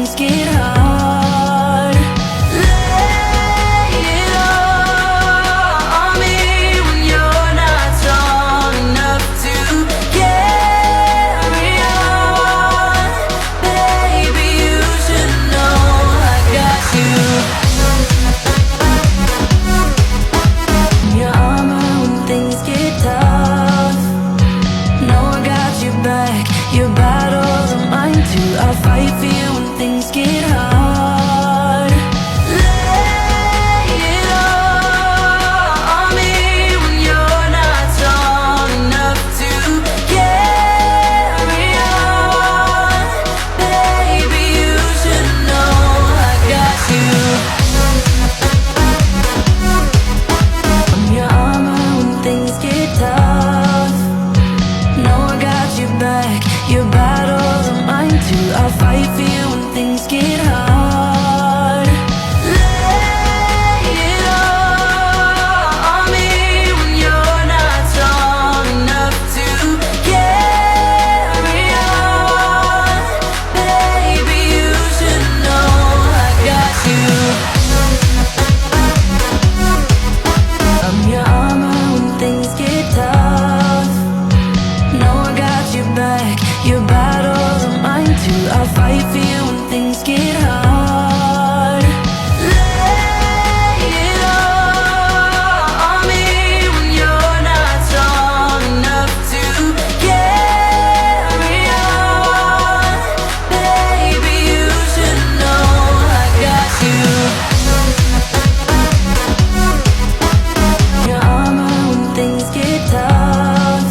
things get hard. Lay it all on me when you're not strong enough to carry on. Baby, you should know I got you. Your armor when things get tough. No, I got your back. Your battles are mine too. I'll fight for you when things get hard. Lay it all on me when you're not strong enough to carry on. Baby, you should know I got you. I'm your armor when things get tough. No, I got your back. Your battles are mine too. I'll fight for you when things get hard. Lay it all on me when you're not strong enough to carry on. Baby, you should know I got you. I'm your armor when things get tough. No, I got your back. Your battles are mine too. I'll fight for you when things get hard. Lay it all on me when you're not strong enough to carry on. Baby, you should know I got you. Your armor when things get tough.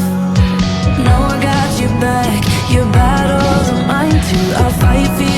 No, I got your back. Your battles are mine too. I'll fight for you